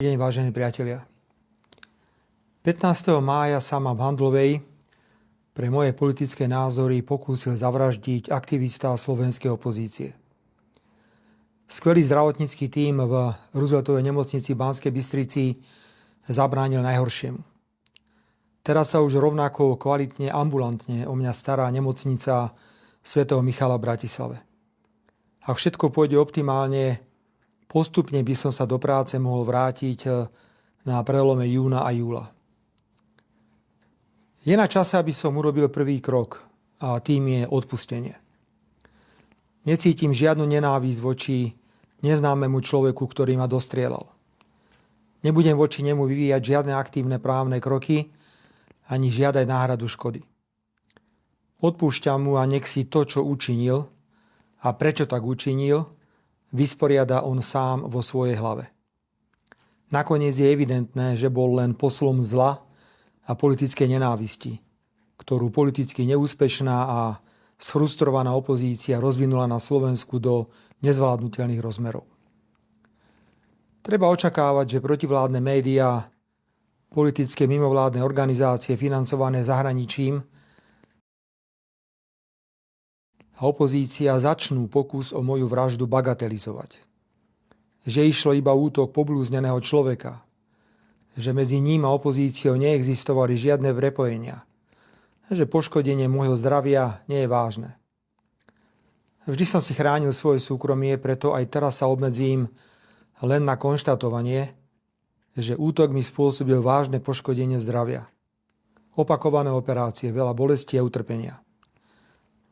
Deň, vážení priatelia. 15. mája sa ma v Handlovej pre moje politické názory pokúsil zavraždiť aktivista slovenskej opozície. Skvelý zdravotnícky tím v Rooseveltovej nemocnici v Banskej Bystrici zabránil najhoršiemu. Teraz sa už rovnako kvalitne ambulantne o mňa stará nemocnica svätého Michala v Bratislave. Ak všetko pôjde optimálne, postupne by som sa do práce mohol vrátiť na prelome júna a júla. Je na čase, aby som urobil prvý krok a tým je odpustenie. Necítim žiadnu nenávisť voči neznámemu človeku, ktorý ma dostrieľal. Nebudem voči nemu vyvíjať žiadne aktívne právne kroky ani žiadať náhradu škody. Odpúšťam mu a nech si to, čo učinil a prečo tak učinil, vysporiada on sám vo svojej hlave. Nakoniec je evidentné, že bol len poslom zla a politickej nenávisti, ktorú politicky neúspešná a sfrustrovaná opozícia rozvinula na Slovensku do nezvládnutelných rozmerov. Treba očakávať, že protivládne médiá, politické mimovládne organizácie financované zahraničím a opozícia začnú pokus o moju vraždu bagatelizovať. Že išlo iba útok poblúzneného človeka. Že medzi ním a opozíciou neexistovali žiadne prepojenia. Že poškodenie môjho zdravia nie je vážne. Vždy som si chránil svoje súkromie, preto aj teraz sa obmedzím len na konštatovanie, že útok mi spôsobil vážne poškodenie zdravia. Opakované operácie, veľa bolesti a utrpenia.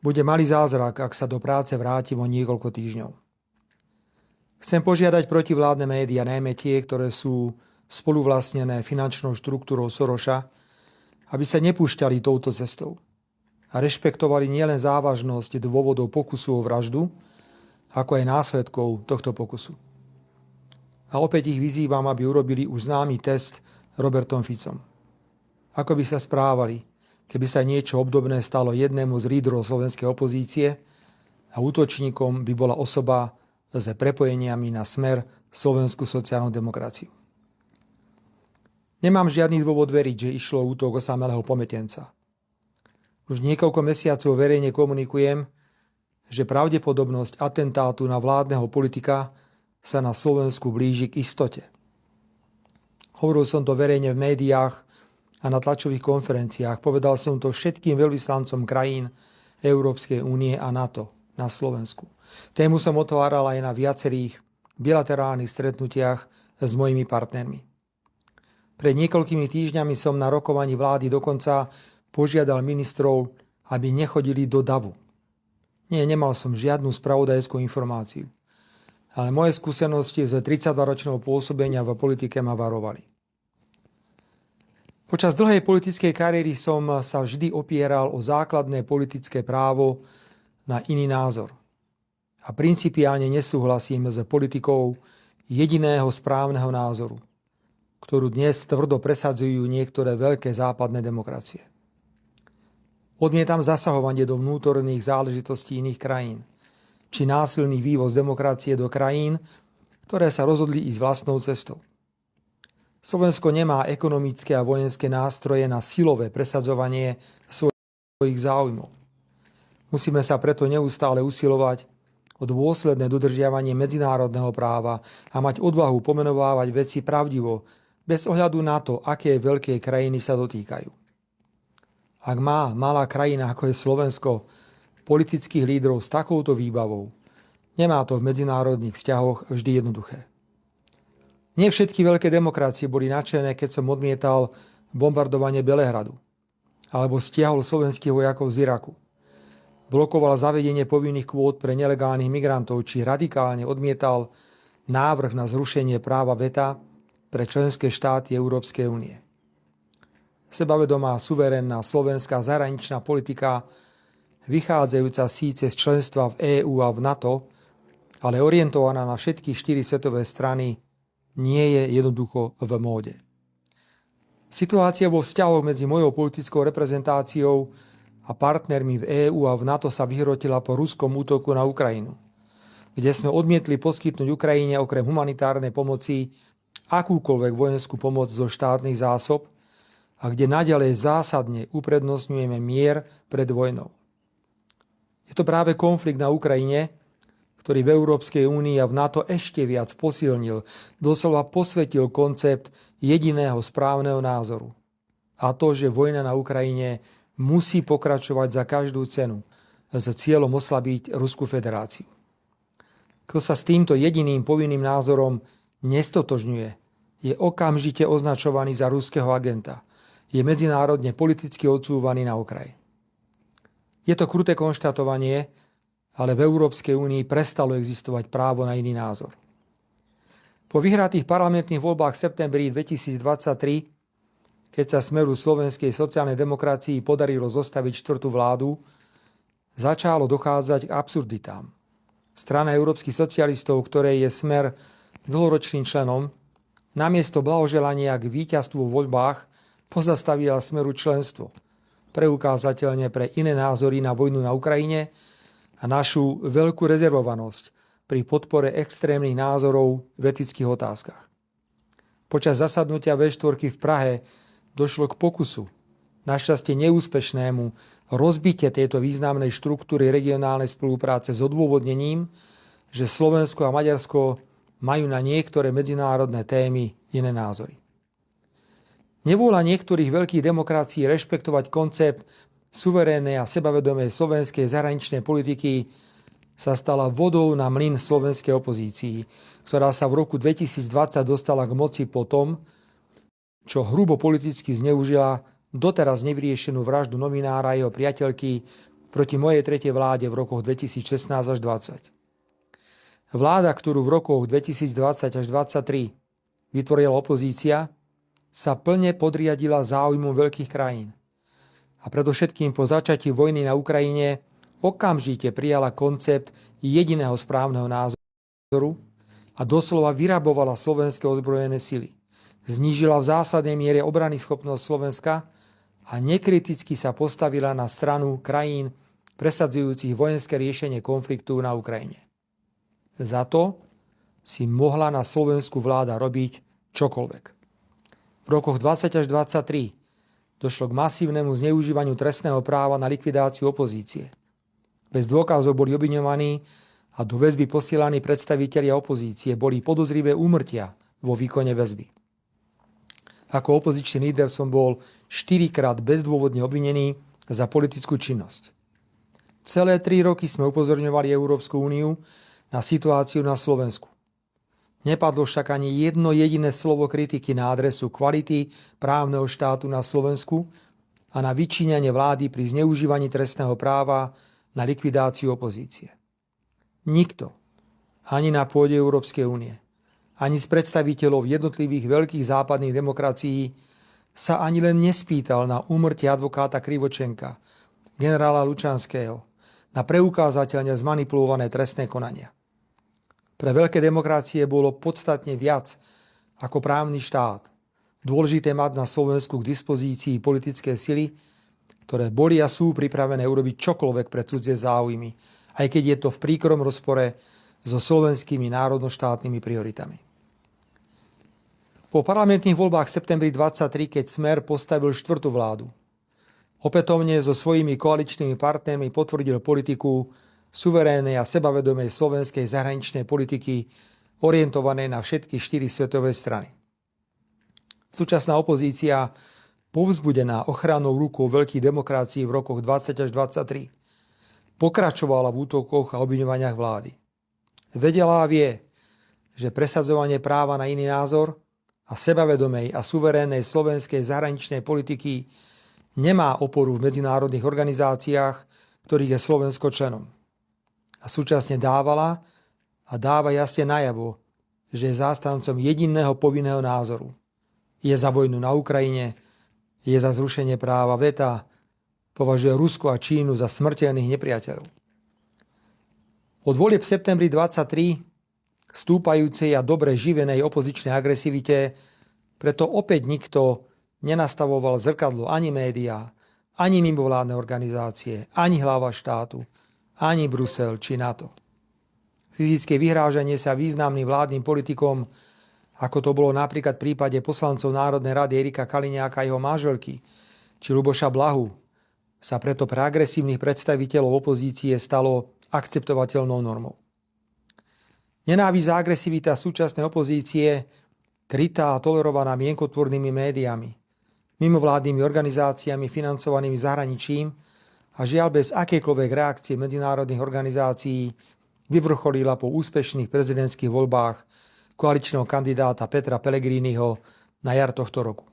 Bude malý zázrak, ak sa do práce vrátim o niekoľko týždňov. Chcem požiadať protivládne médiá, najmä tie, ktoré sú spoluvlastnené finančnou štruktúrou Soroša, aby sa nepúšťali touto cestou a rešpektovali nielen závažnosť dôvodov pokusu o vraždu, ako aj následkov tohto pokusu. A opäť ich vyzývam, aby urobili už známy test Robertom Ficom. Ako by sa správali, keby sa niečo obdobné stalo jednému z lídrov slovenskej opozície a útočníkom by bola osoba s prepojeniami na Smer, slovenskú sociálnu demokraciu. Nemám žiadny dôvod veriť, že išlo o útok osamelého pometenca. Už niekoľko mesiacov verejne komunikujem, že pravdepodobnosť atentátu na vládneho politika sa na Slovensku blíži k istote. Hovoril som to verejne v médiách a na tlačových konferenciách. Povedal som to všetkým veľvyslancom krajín Európskej únie a NATO na Slovensku. Tému som otváral aj na viacerých bilaterálnych stretnutiach s mojimi partnermi. Pred niekoľkými týždňami som na rokovaní vlády dokonca požiadal ministrov, aby nechodili do davu. Nie, nemal som žiadnu spravodajskú informáciu. Ale moje skúsenosti z 32-ročného pôsobenia v politike ma varovali. Počas dlhej politickej kariéry som sa vždy opieral o základné politické právo na iný názor. A principiálne nesúhlasím s politikou jediného správneho názoru, ktorú dnes tvrdo presadzujú niektoré veľké západné demokracie. Odmietam zasahovanie do vnútorných záležitostí iných krajín, či násilný vývoz demokracie do krajín, ktoré sa rozhodli ísť vlastnou cestou. Slovensko nemá ekonomické a vojenské nástroje na silové presadzovanie svojich záujmov. Musíme sa preto neustále usilovať o dôsledné dodržiavanie medzinárodného práva a mať odvahu pomenovávať veci pravdivo, bez ohľadu na to, aké veľké krajiny sa dotýkajú. Ak má malá krajina, ako je Slovensko, politických lídrov s takouto výbavou, nemá to v medzinárodných vzťahoch vždy jednoduché. Nie všetky veľké demokracie boli nadšené, keď som odmietal bombardovanie Belehradu alebo stiahol slovenských vojakov z Iraku. Blokoval zavedenie povinných kvót pre nelegálnych migrantov, či radikálne odmietal návrh na zrušenie práva veta pre členské štáty Európskej únie. Sebavedomá, suverénna slovenská zahraničná politika, vychádzajúca síce z členstva v EÚ a v NATO, ale orientovaná na všetky 4 svetové strany, nie je jednoducho v móde. Situácia vo vzťahoch medzi mojou politickou reprezentáciou a partnermi v EÚ a v NATO sa vyhrotila po ruskom útoku na Ukrajinu, kde sme odmietli poskytnúť Ukrajine okrem humanitárnej pomoci akúkoľvek vojenskú pomoc zo štátnych zásob a kde naďalej zásadne uprednostňujeme mier pred vojnou. Je to práve konflikt na Ukrajine, ktorý v Európskej únii a v NATO ešte viac posilnil, doslova posvetil koncept jediného správneho názoru. A to, že vojna na Ukrajine musí pokračovať za každú cenu s cieľom oslabiť Ruskú federáciu. Kto sa s týmto jediným povinným názorom nestotožňuje, je okamžite označovaný za ruského agenta. Je medzinárodne politicky odsúvaný na okraj. Je to kruté konštatovanie, ale v Európskej únii prestalo existovať právo na iný názor. Po vyhratých parlamentných voľbách v septembri 2023, keď sa Smeru slovenskej sociálnej demokracii podarilo zostaviť štvrtú vládu, začalo dochádzať k absurditám. Strana európskych socialistov, ktorej je Smer dlhoročným členom, namiesto blahoželania k víťazstvu v voľbách pozastavila Smeru členstvo, preukázateľne pre iné názory na vojnu na Ukrajine a našu veľkú rezervovanosť pri podpore extrémnych názorov v etických otázkach. Počas zasadnutia V4 v Prahe došlo k pokusu, našťastie neúspešnému, rozbitie tejto významnej štruktúry regionálnej spolupráce s odôvodnením, že Slovensko a Maďarsko majú na niektoré medzinárodné témy iné názory. Nevôľa niektorých veľkých demokracií rešpektovať koncept suverénnej a sebavedomej slovenskej zahraničnej politiky sa stala vodou na mlyn slovenskej opozícii, ktorá sa v roku 2020 dostala k moci po tom, čo hrubo politicky zneužila doteraz nevyriešenú vraždu novinára a jeho priateľky proti mojej tretej vláde v rokoch 2016 až 2020. Vláda, ktorú v rokoch 2020 až 2023 vytvorila opozícia, sa plne podriadila záujmom veľkých krajín. A predovšetkým po začatí vojny na Ukrajine okamžite prijala koncept jediného správneho názoru a doslova vyrabovala slovenské ozbrojené sily. Znížila v zásadnej miere obranyschopnosť Slovenska a nekriticky sa postavila na stranu krajín presadzujúcich vojenské riešenie konfliktu na Ukrajine. Za to si mohla na Slovensku vláda robiť čokoľvek. V rokoch 20 až 23 došlo k masívnemu zneužívaniu trestného práva na likvidáciu opozície. Bez dôkazov boli obviňovaní a do väzby posielaní predstavitelia opozície, boli podozrivé úmrtia vo výkone väzby. Ako opozičný líder som bol 4-krát bezdôvodne obvinený za politickú činnosť. Celé 3 roky sme upozorňovali Európsku úniu na situáciu na Slovensku. Nepadlo však ani jedno jediné slovo kritiky na adresu kvality právneho štátu na Slovensku a na vyčíňanie vlády pri zneužívaní trestného práva na likvidáciu opozície. Nikto, ani na pôde Európskej únie, ani z predstaviteľov jednotlivých veľkých západných demokracií sa ani len nespýtal na úmrtie advokáta Krivočenka, generála Lučanského, na preukázateľne zmanipulované trestné konania. Pre veľké demokracie bolo podstatne viac ako právny štát dôležité mať na Slovensku k dispozícii politické sily, ktoré boli a sú pripravené urobiť čokoľvek pre cudzie záujmy, aj keď je to v príkrom rozpore so slovenskými národnoštátnymi prioritami. Po parlamentných voľbách v septembri 23, keď Smer postavil štvrtú vládu, opätovne so svojimi koaličnými partnermi potvrdil politiku suverénnej a sebavedomej slovenskej zahraničnej politiky orientovanej na všetky 4 svetové strany. Súčasná opozícia, povzbudená ochrannou rukou veľkých demokracií v rokoch 20 až 23, pokračovala v útokoch a obviňovaniach vlády. Vedela a vie, že presadzovanie práva na iný názor a sebavedomej a suverénnej slovenskej zahraničnej politiky nemá oporu v medzinárodných organizáciách, ktorých je Slovensko členom. A súčasne dávala a dáva jasne najavo, že je zástancom jediného povinného názoru. Je za vojnu na Ukrajine, je za zrušenie práva veta, považuje Rusko a Čínu za smrteľných nepriateľov. Od volieb v septembri 23 stúpajúcej a dobre živenej opozičnej agresivite preto opäť nikto nenastavoval zrkadlo ani médiá, ani mimovládne organizácie, ani hlava štátu, ani Brusel či NATO. Fyzické vyhrážanie sa významným vládnym politikom ako to bolo napríklad v prípade poslancov Národnej rady Erika Kaliňáka a jeho manželky, či Ľuboša Blahu, sa preto pre agresívnych predstaviteľov opozície stalo akceptovateľnou normou. Nenávisť a agresivita súčasnej opozície, krytá a tolerovaná mienkotvornými médiami, mimovládnymi organizáciami financovanými zahraničím a žiaľ bez akejkoľvek reakcie medzinárodných organizácií, vyvrcholila po úspešných prezidentských voľbách koaličného kandidáta Petra Pellegriniho na jar tohto roku.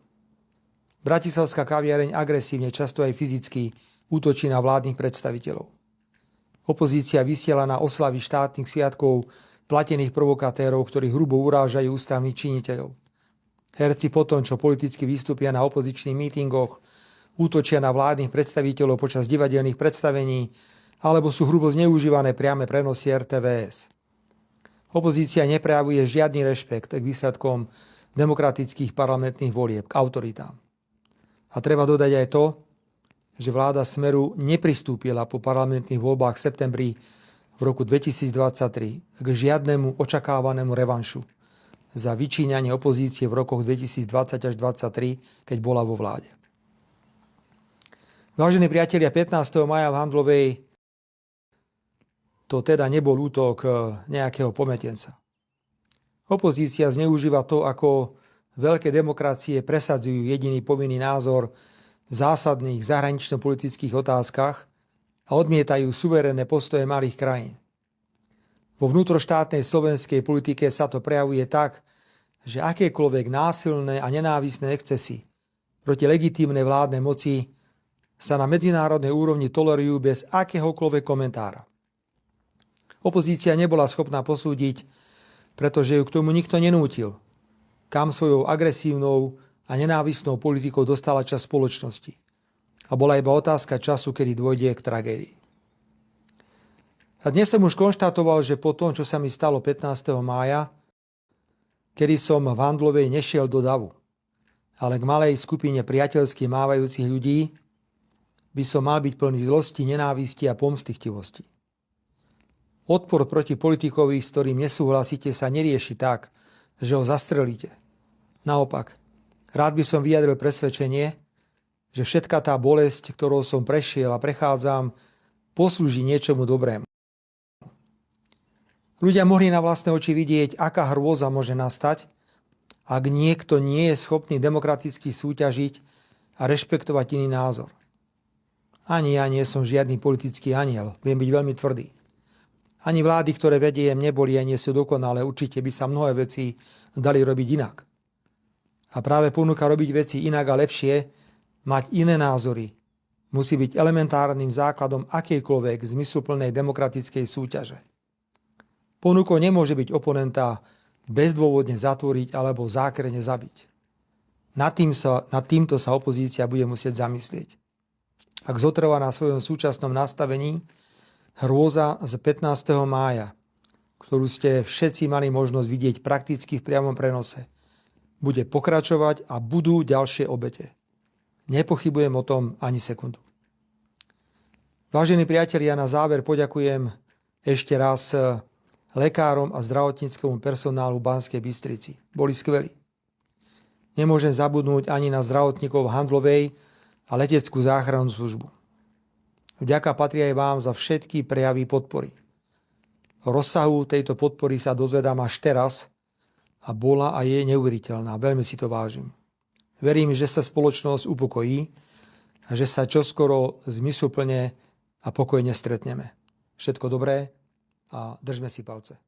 Bratislavská kaviareň agresívne, často aj fyzicky, útočí na vládnych predstaviteľov. Opozícia vysiela na oslavy štátnych sviatkov platených provokatérov, ktorí hrubo urážajú ústavných činiteľov. Herci potom, čo politicky vystúpia na opozičných mítingoch, útočia na vládnych predstaviteľov počas divadelných predstavení alebo sú hrubo zneužívané priame prenosy RTVS. Opozícia neprejavuje žiadny rešpekt k výsledkom demokratických parlamentných volieb, k autoritám. A treba dodať aj to, že vláda Smeru nepristúpila po parlamentných voľbách v septembri v roku 2023 k žiadnemu očakávanému revanšu za vyčíňanie opozície v rokoch 2020 až 2023, keď bola vo vláde. Vážení priatelia, 15. maja v Handlovej to teda nebol útok nejakého pometenca. Opozícia zneužíva to, ako veľké demokracie presadzujú jediný povinný názor v zásadných zahranično-politických otázkach a odmietajú suverénne postoje malých krajín. Vo vnútroštátnej slovenskej politike sa to prejavuje tak, že akékoľvek násilné a nenávisné excesy proti legitímnej vládnej moci sa na medzinárodnej úrovni tolerujú bez akéhokoľvek komentára. Opozícia nebola schopná posúdiť, pretože ju k tomu nikto nenútil, kam svojou agresívnou a nenávistnou politikou dostala časť spoločnosti. A bola iba otázka času, kedy dôjde k tragédii. A dnes som už konštatoval, že po tom, čo sa mi stalo 15. mája, kedy som v Handlovej nešiel do davu, ale k malej skupine priateľsky mávajúcich ľudí, by som mal byť plný zlosti, nenávisti a pomstychtivosti. Odpor proti politikovi, s ktorým nesúhlasíte, sa nerieši tak, že ho zastrelíte. Naopak, rád by som vyjadril presvedčenie, že všetka tá bolesť, ktorou som prešiel a prechádzam, poslúži niečomu dobrému. Ľudia mohli na vlastné oči vidieť, aká hrôza môže nastať, ak niekto nie je schopný demokraticky súťažiť a rešpektovať iný názor. Ani ja nie som žiadny politický anjel, viem byť veľmi tvrdý. Ani vlády, ktoré vediem, neboli a nie sú dokonalé, určite by sa mnohé veci dali robiť inak. A práve ponuka robiť veci inak a lepšie, mať iné názory, musí byť elementárnym základom akejkoľvek zmysluplnej demokratickej súťaže. Ponukou nemôže byť oponenta bezdôvodne zatvoriť alebo zákrene zabiť. Nad týmto sa opozícia bude musieť zamyslieť. Ak zotrvá na svojom súčasnom nastavení, hrôza z 15. mája, ktorú ste všetci mali možnosť vidieť prakticky v priamom prenose, bude pokračovať a budú ďalšie obete. Nepochybujem o tom ani sekundu. Vážení priatelia, na záver poďakujem ešte raz lekárom a zdravotníckemu personálu v Banskej Bystrici. Boli skvelí. Nemôžem zabudnúť ani na zdravotníkov v Handlovej a leteckú záchrannú službu. Vďaka patrí aj vám za všetky prejavy podpory. O rozsahu tejto podpory sa dozvedám až teraz a bola a je neuveriteľná. Veľmi si to vážim. Verím, že sa spoločnosť upokojí a že sa čoskoro zmysluplne a pokojne stretneme. Všetko dobré a držme si palce.